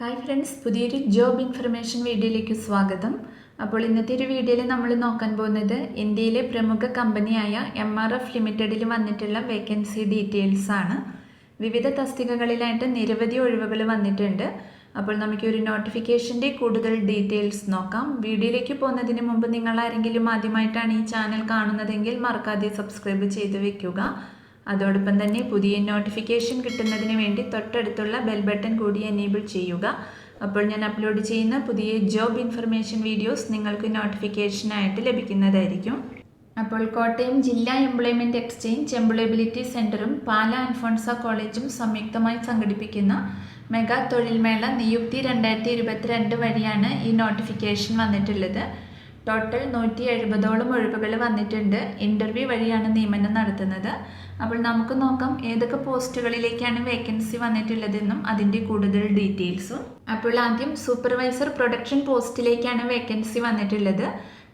Hi friends, പുതിയൊരു job information വീഡിയോയിലേക്ക് സ്വാഗതം. അപ്പോൾ ഇന്നത്തെ ഒരു വീഡിയോയിൽ നമ്മൾ നോക്കാൻ പോകുന്നത് ഇന്ത്യയിലെ പ്രമുഖ കമ്പനിയായ MRF ലിമിറ്റഡിൽ വന്നിട്ടുള്ള വേക്കൻസി ഡീറ്റെയിൽസ് ആണ്. വിവിധ തസ്തികകളിലായിട്ട് നിരവധി ഒഴിവുകൾ വന്നിട്ടുണ്ട്. അപ്പോൾ നമുക്ക് ഒരു നോട്ടിഫിക്കേഷൻ്റെ കൂടുതൽ ഡീറ്റെയിൽസ് നോക്കാം. വീഡിയോയിലേക്ക് പോകുന്നതിന് മുമ്പ് നിങ്ങൾ ആരെങ്കിലും ആദ്യമായിട്ടാണ് ഈ ചാനൽ കാണുന്നതെങ്കിൽ മറക്കാതെ സബ്സ്ക്രൈബ് ചെയ്ത് വെക്കുക. അതോടൊപ്പം തന്നെ പുതിയ നോട്ടിഫിക്കേഷൻ കിട്ടുന്നതിന് വേണ്ടി തൊട്ടടുത്തുള്ള ബെൽ ബട്ടൺ കൂടി എനേബിൾ ചെയ്യുക. അപ്പോൾ ഞാൻ അപ്ലോഡ് ചെയ്യുന്ന പുതിയ ജോബ് ഇൻഫർമേഷൻ വീഡിയോസ് നിങ്ങൾക്ക് നോട്ടിഫിക്കേഷനായിട്ട് ലഭിക്കുന്നതായിരിക്കും. അപ്പോൾ കോട്ടയം ജില്ലാ employment exchange employability സെൻറ്ററും Pala Alphonsa കോളേജും സംയുക്തമായി സംഘടിപ്പിക്കുന്ന മെഗാ തൊഴിൽമേള നിയുക്തി 2022 വഴിയാണ് ഈ നോട്ടിഫിക്കേഷൻ വന്നിട്ടുള്ളത്. ടോട്ടൽ 170ഓളം ഒഴിവുകൾ വന്നിട്ടുണ്ട്. ഇൻ്റർവ്യൂ വഴിയാണ് നിയമനം നടത്തുന്നത്. അപ്പോൾ നമുക്ക് നോക്കാം ഏതൊക്കെ പോസ്റ്റുകളിലേക്കാണ് വേക്കൻസി വന്നിട്ടുള്ളതെന്നും അതിൻ്റെ കൂടുതൽ ഡീറ്റെയിൽസും. അപ്പോൾ ആദ്യം സൂപ്പർവൈസർ പ്രൊഡക്ഷൻ പോസ്റ്റിലേക്കാണ് വേക്കൻസി വന്നിട്ടുള്ളത്.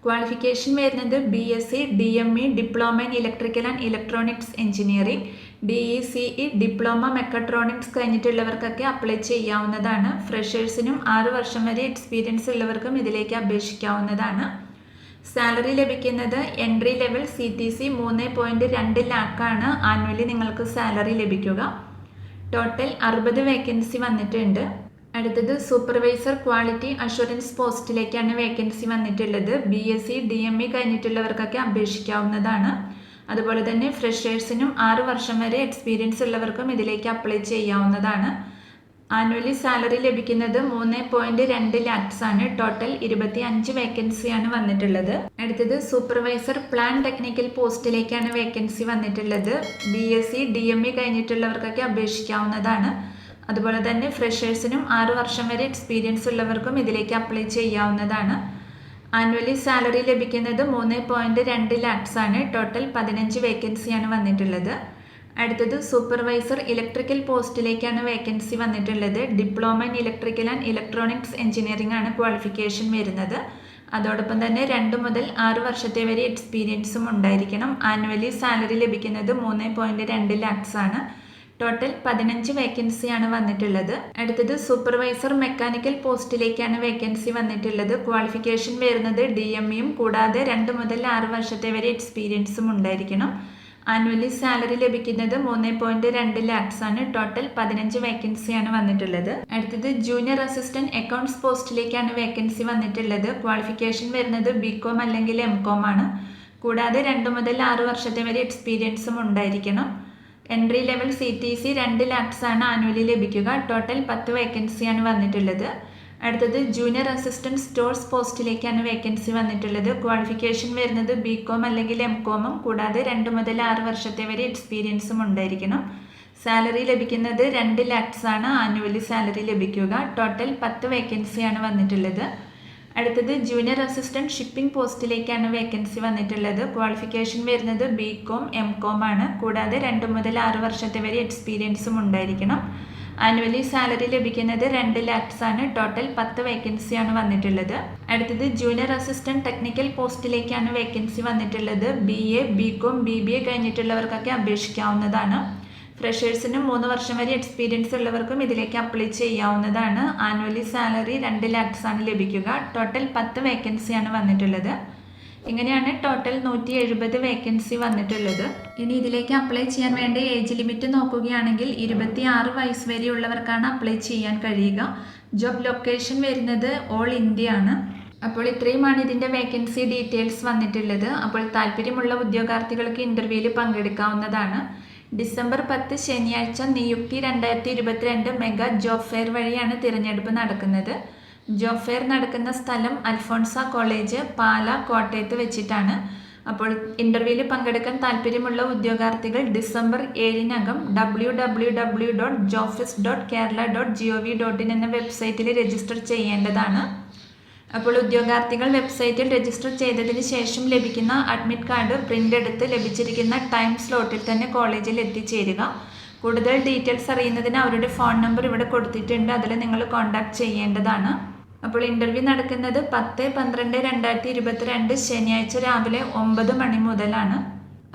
ക്വാളിഫിക്കേഷൻ വരുന്നത് BSc DME diploma in electrical and electronics engineering, DECE diploma mechatronics കഴിഞ്ഞിട്ടുള്ളവർക്കൊക്കെ അപ്ലൈ ചെയ്യാവുന്നതാണ്. ഫ്രഷേഴ്സിനും 6 വർഷം വരെ എക്സ്പീരിയൻസ് ഉള്ളവർക്കും ഇതിലേക്ക് അപേക്ഷിക്കാവുന്നതാണ്. സാലറി ലഭിക്കുന്നത് എൻട്രി ലെവൽ CTC 3.2 ലാക്കാണ് ആനുവലി നിങ്ങൾക്ക് സാലറി ലഭിക്കുക. ടോട്ടൽ 60 വേക്കൻസി വന്നിട്ടുണ്ട്. അടുത്തത് സൂപ്പർവൈസർ ക്വാളിറ്റി അഷുറൻസ് പോസ്റ്റിലേക്കാണ് വേക്കൻസി വന്നിട്ടുള്ളത്. BSc DME കഴിഞ്ഞിട്ടുള്ളവർക്കൊക്കെ അപേക്ഷിക്കാവുന്നതാണ്. അതുപോലെ തന്നെ ഫ്രഷേഴ്സിനും 6 വർഷം വരെ എക്സ്പീരിയൻസ് ഉള്ളവർക്കും ഇതിലേക്ക് അപ്ലൈ ചെയ്യാവുന്നതാണ്. ആനുവലി സാലറി ലഭിക്കുന്നത് 3.2 ലാക്സ് ആണ്. ടോട്ടൽ 25 വേക്കൻസിയാണ് വന്നിട്ടുള്ളത്. അടുത്തത് സൂപ്പർവൈസർ പ്ലാൻ ടെക്നിക്കൽ പോസ്റ്റിലേക്കാണ് വേക്കൻസി വന്നിട്ടുള്ളത്. BSc DME കഴിഞ്ഞിട്ടുള്ളവർക്കൊക്കെ അപേക്ഷിക്കാവുന്നതാണ്. അതുപോലെ തന്നെ ഫ്രഷേഴ്സിനും 6 വർഷം വരെ എക്സ്പീരിയൻസ് ഉള്ളവർക്കും ഇതിലേക്ക് അപ്ലൈ ചെയ്യാവുന്നതാണ്. ആനുവലി സാലറി ലഭിക്കുന്നത് 3.2 ലാക്സ് ആണ്. ടോട്ടൽ 15 വേക്കൻസിയാണ് വന്നിട്ടുള്ളത്. അടുത്തത് സൂപ്പർവൈസർ ഇലക്ട്രിക്കൽ പോസ്റ്റിലേക്കാണ് വേക്കൻസി വന്നിട്ടുള്ളത്. Diploma in electrical and electronics engineering ആണ് ക്വാളിഫിക്കേഷൻ വരുന്നത്. അതോടൊപ്പം തന്നെ 2 മുതൽ 6 വർഷത്തെ വരെ എക്സ്പീരിയൻസും ഉണ്ടായിരിക്കണം. ആനുവലി സാലറി ലഭിക്കുന്നത് 3.2 ലാക്സ് ആണ്. ടോട്ടൽ 15 വേക്കൻസിയാണ് വന്നിട്ടുള്ളത്. അടുത്തത് സൂപ്പർവൈസർ മെക്കാനിക്കൽ പോസ്റ്റിലേക്കാണ് വേക്കൻസി വന്നിട്ടുള്ളത്. ക്വാളിഫിക്കേഷൻ വരുന്നത് DMEയും കൂടാതെ 2 മുതൽ 6 വർഷത്തെ വരെ എക്സ്പീരിയൻസും ഉണ്ടായിരിക്കണം. ആനുവലി സാലറി ലഭിക്കുന്നത് 3.2 ലാക്സ് ആണ്. ടോട്ടൽ 15 വേക്കൻസിയാണ് വന്നിട്ടുള്ളത്. അടുത്തത് ജൂനിയർ അസിസ്റ്റന്റ് അക്കൗണ്ട്സ് പോസ്റ്റിലേക്കാണ് വേക്കൻസി വന്നിട്ടുള്ളത്. ക്വാളിഫിക്കേഷൻ വരുന്നത് BCom അല്ലെങ്കിൽ MCom ആണ്. കൂടാതെ 2 മുതൽ 6 വർഷത്തെ വരെ എക്സ്പീരിയൻസും ഉണ്ടായിരിക്കണം. എൻട്രി ലെവൽ CTC 2 ലാക്സ് ആണ് ആനുവലി ലഭിക്കുക. ടോട്ടൽ 10 വേക്കൻസിയാണ് വന്നിട്ടുള്ളത്. അടുത്തത് ജൂനിയർ അസിസ്റ്റന്റ് സ്റ്റോഴ്സ് പോസ്റ്റിലേക്കാണ് വേക്കൻസി വന്നിട്ടുള്ളത്. ക്വാളിഫിക്കേഷൻ വരുന്നത് BCom അല്ലെങ്കിൽ MCom കൂടാതെ 2 മുതൽ 6 വർഷത്തെ വരെ എക്സ്പീരിയൻസും ഉണ്ടായിരിക്കണം. സാലറി ലഭിക്കുന്നത് 2 ലാക്സ് ആണ് ആനുവലി സാലറി ലഭിക്കുക. ടോട്ടൽ 10 വേക്കൻസിയാണ് വന്നിട്ടുള്ളത്. അടുത്തത് ജൂനിയർ അസിസ്റ്റന്റ് ഷിപ്പിംഗ് പോസ്റ്റിലേക്കാണ് വേക്കൻസി വന്നിട്ടുള്ളത്. ക്വാളിഫിക്കേഷൻ വരുന്നത് BCom MCom ആണ്. കൂടാതെ 2 മുതൽ 6 വർഷത്തെ വരെ എക്സ്പീരിയൻസും ഉണ്ടായിരിക്കണം. ആനുവലി സാലറി ലഭിക്കുന്നത് 2 ലാക്സ് ആണ്. ടോട്ടൽ 10 വേക്കൻസിയാണ് വന്നിട്ടുള്ളത്. അടുത്തത് ജൂനിയർ അസിസ്റ്റന്റ് ടെക്നിക്കൽ പോസ്റ്റിലേക്കാണ് വേക്കൻസി വന്നിട്ടുള്ളത്. BA BCom BBA കഴിഞ്ഞിട്ടുള്ളവർക്കൊക്കെ അപേക്ഷിക്കാവുന്നതാണ്. ഫ്രഷേഴ്സിനും 3 വർഷം വരെ എക്സ്പീരിയൻസ് ഉള്ളവർക്കും ഇതിലേക്ക് അപ്ലൈ ചെയ്യാവുന്നതാണ്. ആനുവലി സാലറി 2 ലാക്സ് ആണ് ലഭിക്കുക. ടോട്ടൽ 10 വേക്കൻസിയാണ് വന്നിട്ടുള്ളത്. ഇങ്ങനെയാണ് ടോട്ടൽ 170 വേക്കൻസി വന്നിട്ടുള്ളത്. ഇനി ഇതിലേക്ക് അപ്ലൈ ചെയ്യാൻ വേണ്ട ഏജ് ലിമിറ്റ് നോക്കുകയാണെങ്കിൽ 26 വയസ്സ് വരെയുള്ളവർക്കാണ് അപ്ലൈ ചെയ്യാൻ കഴിയുക. ജോബ് ലൊക്കേഷൻ വരുന്നത് ഓൾ ഇന്ത്യ ആണ്. അപ്പോൾ ഇത്രയുമാണ് ഇതിൻ്റെ വേക്കൻസി ഡീറ്റെയിൽസ് വന്നിട്ടുള്ളത്. അപ്പോൾ താല്പര്യമുള്ള ഉദ്യോഗാർത്ഥികൾക്ക് ഇൻ്റർവ്യൂവിൽ പങ്കെടുക്കാവുന്നതാണ്. ഡിസംബർ 10 ശനിയാഴ്ച നിയുക്തി 2022 മെഗാ ജോബ് ഫെയർ വഴിയാണ് തിരഞ്ഞെടുപ്പ് നടക്കുന്നത്. ജോബ് ഫെയർ നടക്കുന്ന സ്ഥലം അൽഫോൺസ കോളേജ് പാല കോട്ടയത്ത് വെച്ചിട്ടാണ്. അപ്പോൾ ഇൻ്റർവ്യൂവിൽ പങ്കെടുക്കാൻ താല്പര്യമുള്ള ഉദ്യോഗാർത്ഥികൾ ഡിസംബർ 7-നകം www.jobfest.kerala.gov.in എന്ന വെബ്സൈറ്റിൽ രജിസ്റ്റർ ചെയ്യേണ്ടതാണ്. അപ്പോൾ ഉദ്യോഗാർത്ഥികൾ വെബ്സൈറ്റിൽ രജിസ്റ്റർ ചെയ്തതിന് ശേഷം ലഭിക്കുന്ന അഡ്മിറ്റ് കാർഡ് പ്രിൻ്റ് എടുത്ത് ലഭിച്ചിരിക്കുന്ന ടൈം സ്ലോട്ടിൽ തന്നെ കോളേജിൽ എത്തിച്ചേരുക. കൂടുതൽ ഡീറ്റെയിൽസ് അറിയുന്നതിന് അവരുടെ ഫോൺ നമ്പർ ഇവിടെ കൊടുത്തിട്ടുണ്ട്. അതിൽ നിങ്ങൾ കോൺടാക്ട് ചെയ്യേണ്ടതാണ്. അപ്പോൾ ഇൻ്റർവ്യൂ നടക്കുന്നത് 10-12-2022 ശനിയാഴ്ച രാവിലെ 9 മണി മുതലാണ്.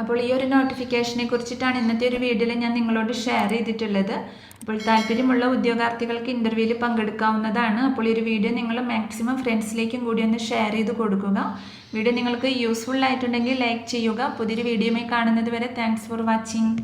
അപ്പോൾ ഈ ഒരു നോട്ടിഫിക്കേഷനെ കുറിച്ചിട്ടാണ് ഇന്നത്തെ ഒരു വീഡിയോയിൽ ഞാൻ നിങ്ങളോട് ഷെയർ ചെയ്തിട്ടുള്ളത്. അപ്പോൾ താല്പര്യമുള്ള ഉദ്യോഗാർത്ഥികൾക്ക് ഇൻ്റർവ്യൂവിൽ പങ്കെടുക്കാവുന്നതാണ്. അപ്പോൾ ഈ ഒരു വീഡിയോ നിങ്ങൾ മാക്സിമം ഫ്രണ്ട്സിലേക്കും കൂടി ഒന്ന് ഷെയർ ചെയ്ത് കൊടുക്കുക. വീഡിയോ നിങ്ങൾക്ക് യൂസ്ഫുൾ ആയിട്ടുണ്ടെങ്കിൽ ലൈക്ക് ചെയ്യുക. പുതിയൊരു വീഡിയോയുമായി കാണുന്നത് വരെ താങ്ക്സ് ഫോർ വാച്ചിങ്.